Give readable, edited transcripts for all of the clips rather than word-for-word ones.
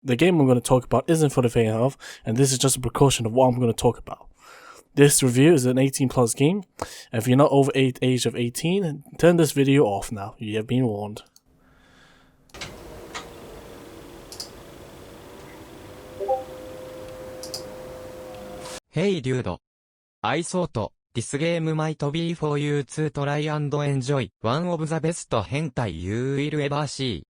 The game I'm going to talk about isn't for the faint of heart, and this is just a precaution of what I'm going to talk about. This review is an 18 plus game, and if you're not over age of 18, turn this video off now. You have been warned. Hey dude. I thought this game might be for you to try and enjoy one of the best hentai you will ever see.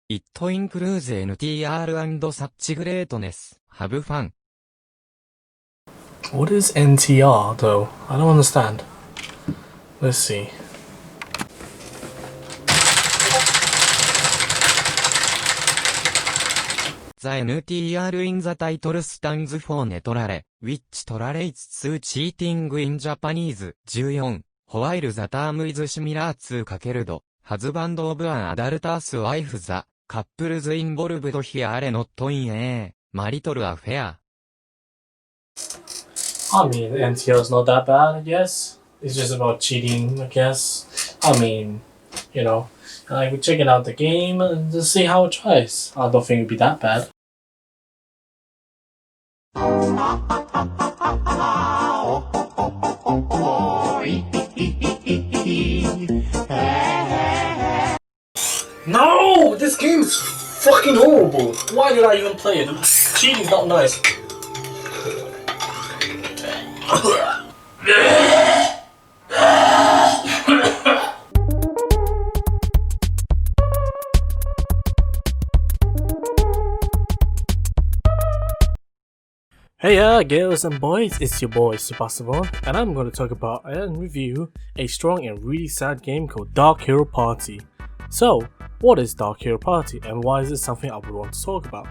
It includes NTR and such greatness. Have fun. What is NTR though? I don't understand. Let's see. The NTR in the title stands for Netorare, which translates to cheating in Japanese. 14. While the term is similar to kakerudo, husband of an adulterous wife, the couples involved here are not in a marital affair. I mean, NTR is not that bad, I guess. It's just about cheating, I guess. I mean, you know, we're checking out the game and just see how it tries. I don't think it'd be that bad. No! This game's fucking horrible! Why did I even play it? Cheating's not nice. Hey girls and boys, it's your boy Sebastian, and I'm going to talk about and review a strong and really sad game called Dark Hero Party. So, what is Dark Hero Party and why is it something I would want to talk about?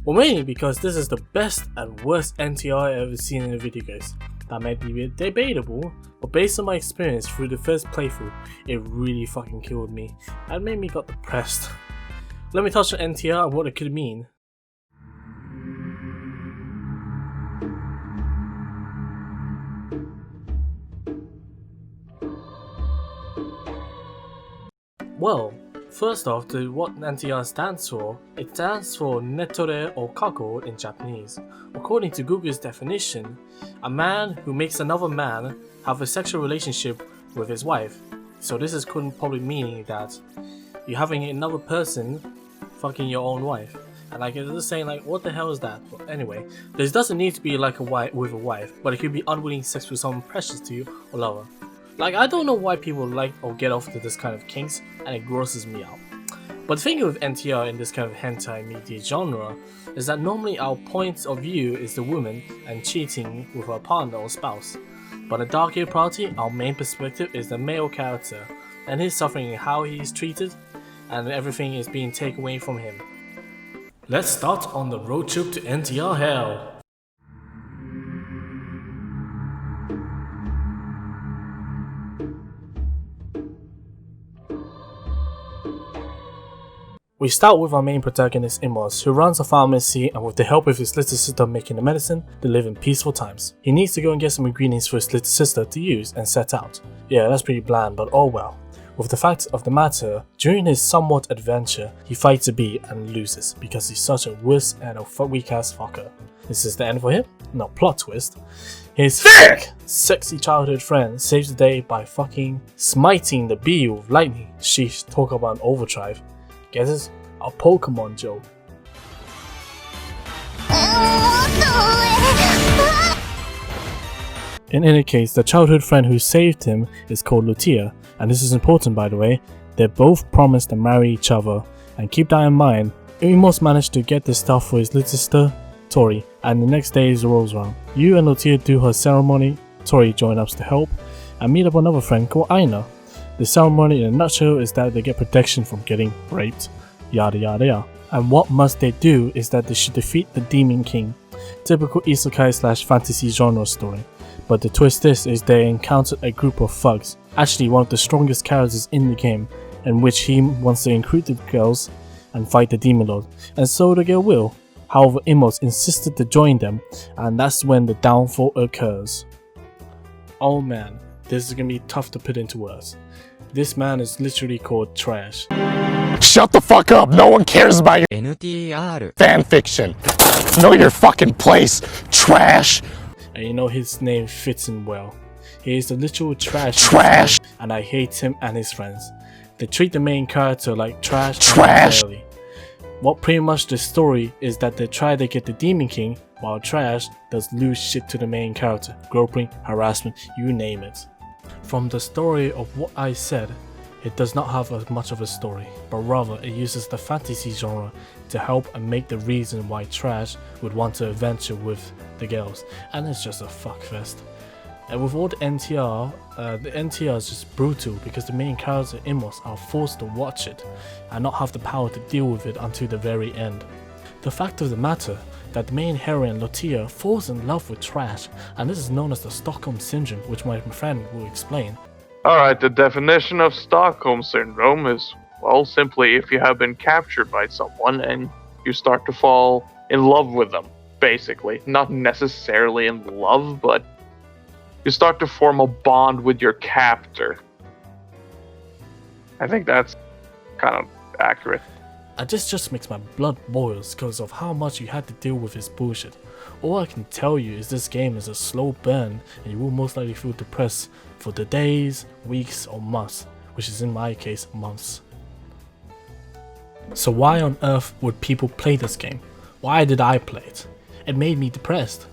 Well, mainly because this is the best and worst NTR I've ever seen in a video game. That might be debatable, but based on my experience through the first playthrough, it really fucking killed me and made me got depressed. Let me touch on NTR and what it could mean. Well, first off, what NTR stands for, it stands for Netore or Kako in Japanese. According to Google's definition, a man who makes another man have a sexual relationship with his wife. So this is probably meaning that you're having another person fucking your own wife. And it's just saying what the hell is that? But anyway, this doesn't need to be like a wife with a wife, but it could be unwilling sex with someone precious to you or lover. I don't know why people like or get off to this kind of kinks, and it grosses me out. But the thing with NTR in this kind of hentai media genre is that normally our point of view is the woman and cheating with her partner or spouse. But in Dark Hero Party, our main perspective is the male character, and his suffering and how he is treated, and everything is being taken away from him. Let's start on the road trip to NTR Hell. We start with our main protagonist MusMus, who runs a pharmacy and with the help of his little sister making the medicine, they live in peaceful times. He needs to go and get some ingredients for his little sister to use and set out. Yeah, that's pretty bland, but oh well. With the fact of the matter, during his somewhat adventure, he fights a bee and loses because he's such a wuss and a weak ass fucker. This is the end for him? No, plot twist. His fake sexy childhood friend saves the day by fucking smiting the bee with lightning. Sheesh, talk about an overdrive. Guess it's a Pokemon joke. In any case, the childhood friend who saved him is called Lutia, and this is important by the way. They're both promised to marry each other, and keep that in mind. Imos managed to get the stuff for his little sister, Tori, and the next day rolls around. You and Lutia do her ceremony, Tori joins up to help, and meet up another friend called Aina. The ceremony in a nutshell is that they get protection from getting raped, yada yada yada. And what must they do is that they should defeat the Demon King. Typical isekai / fantasy genre story. But the twist is they encountered a group of thugs, actually one of the strongest characters in the game, in which he wants to recruit the girls and fight the Demon Lord, and so the girl will. However, Imos insisted to join them, and that's when the downfall occurs. Oh man, this is gonna be tough to put into words. This man is literally called Trash. Shut the fuck up. No one cares about your NTR fan fiction. Know your fucking place, trash. And you know his name fits him well. He is the literal Trash. and I hate him and his friends. They treat the main character like trash. Entirely. What pretty much the story is that they try to get the Demon King, while Trash does loose shit to the main character, groping, harassment, you name it. From the story of what I said, it does not have much of a story, but rather it uses the fantasy genre to help and make the reason why Trash would want to adventure with the girls, and it's just a fuckfest. And with all the NTR is just brutal because the main character MusMus are forced to watch it and not have the power to deal with it until the very end. The fact of the matter that the main heroine Lotia falls in love with Trash, and this is known as the Stockholm Syndrome, which my friend will explain. Alright, the definition of Stockholm Syndrome is, well, simply if you have been captured by someone and you start to fall in love with them, basically. Not necessarily in love, but you start to form a bond with your captor. I think that's kind of accurate. And this just makes my blood boil because of how much you had to deal with his bullshit. All I can tell you is this game is a slow burn and you will most likely feel depressed for the days, weeks or months, which is in my case months. So why on earth would people play this game? Why did I play it? It made me depressed.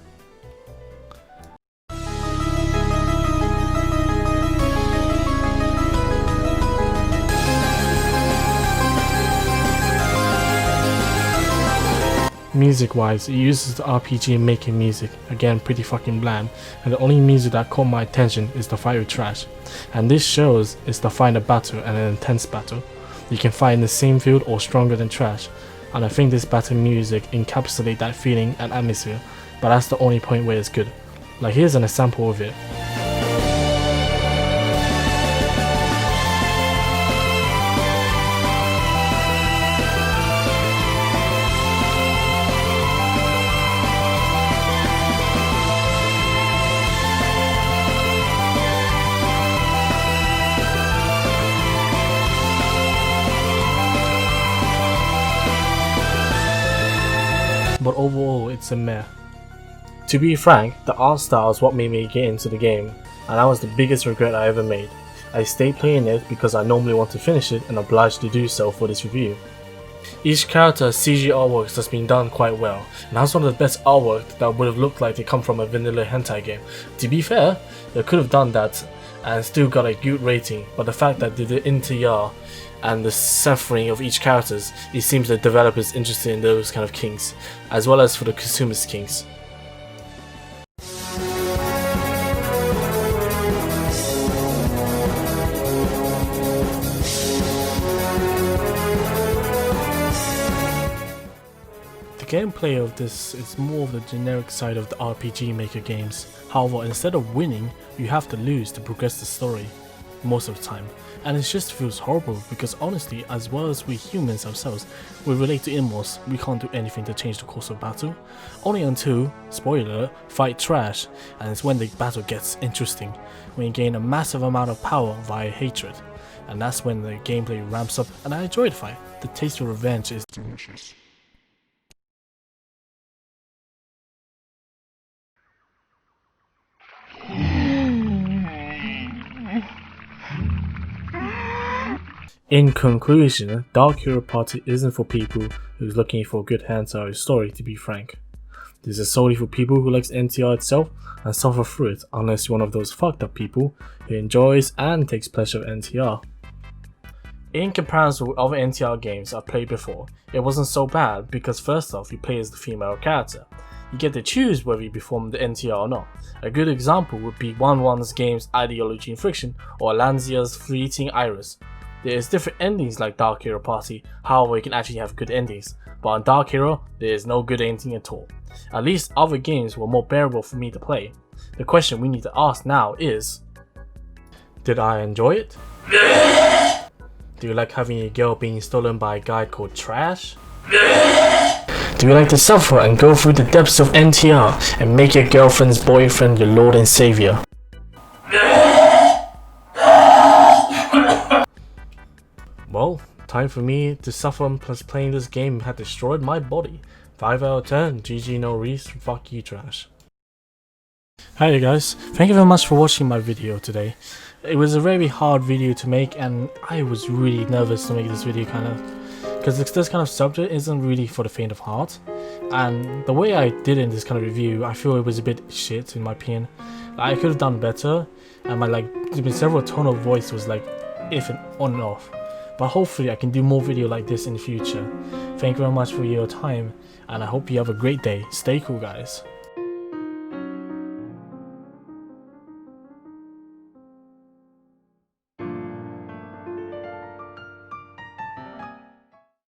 Music wise, it uses the RPG making music, again pretty fucking bland, and the only music that caught my attention is the fight with Trash. And this shows it's the final battle and an intense battle. You can fight in the same field or stronger than Trash, and I think this battle music encapsulates that feeling and atmosphere, but that's the only point where it's good. Like here's an example of it. But overall it's a meh. To be frank, the art style is what made me get into the game, and that was the biggest regret I ever made. I stayed playing it because I normally want to finish it and obliged to do so for this review. Each character has CG artworks that's been done quite well, and has one of the best artwork that would have looked like they come from a vanilla hentai game. To be fair, they could have done that and still got a good rating, but the fact that they did NTR and the suffering of each characters, it seems the developers interested in those kind of kinks, as well as for the consumers kinks. The gameplay of this is more of the generic side of the RPG Maker games. However, instead of winning, you have to lose to progress the story, most of the time. And it just feels horrible because honestly, as well as we humans ourselves, we relate to MusMus, we can't do anything to change the course of battle. Only until, spoiler, fight Trash, and it's when the battle gets interesting, when you gain a massive amount of power via hatred. And that's when the gameplay ramps up and I enjoy the fight. The taste of revenge is delicious. In conclusion, Dark Hero Party isn't for people who's looking for a good hentai story, to be frank. This is solely for people who likes NTR itself and suffer through it, unless you're one of those fucked up people who enjoys and takes pleasure in NTR. In comparison with other NTR games I've played before, it wasn't so bad because first off, you play as the female character. You get to choose whether you perform the NTR or not. A good example would be 1-1's game's Ideology and Friction or Lanzia's Fleeting Iris. There is different endings like Dark Hero Party, however you can actually have good endings, but on Dark Hero there is no good ending at all. At least other games were more bearable for me to play. The question we need to ask now is, did I enjoy it? Do you like having your girl being stolen by a guy called Trash? Do you like to suffer and go through the depths of NTR and make your girlfriend's boyfriend your lord and savior? Time for me to suffer plus playing this game had destroyed my body. 5 out of 10. GG no Reese. Fuck you trash. Hi you guys, thank you very much for watching my video today. It was a very hard video to make and I was really nervous to make this video because this kind of subject isn't really for the faint of heart, and the way I did in this kind of review, I feel it was a bit shit in my opinion. I could have done better, and my several tone of voice was if and on and off, but hopefully I can do more video like this in the future. Thank you very much for your time and I hope you have a great day. Stay cool guys.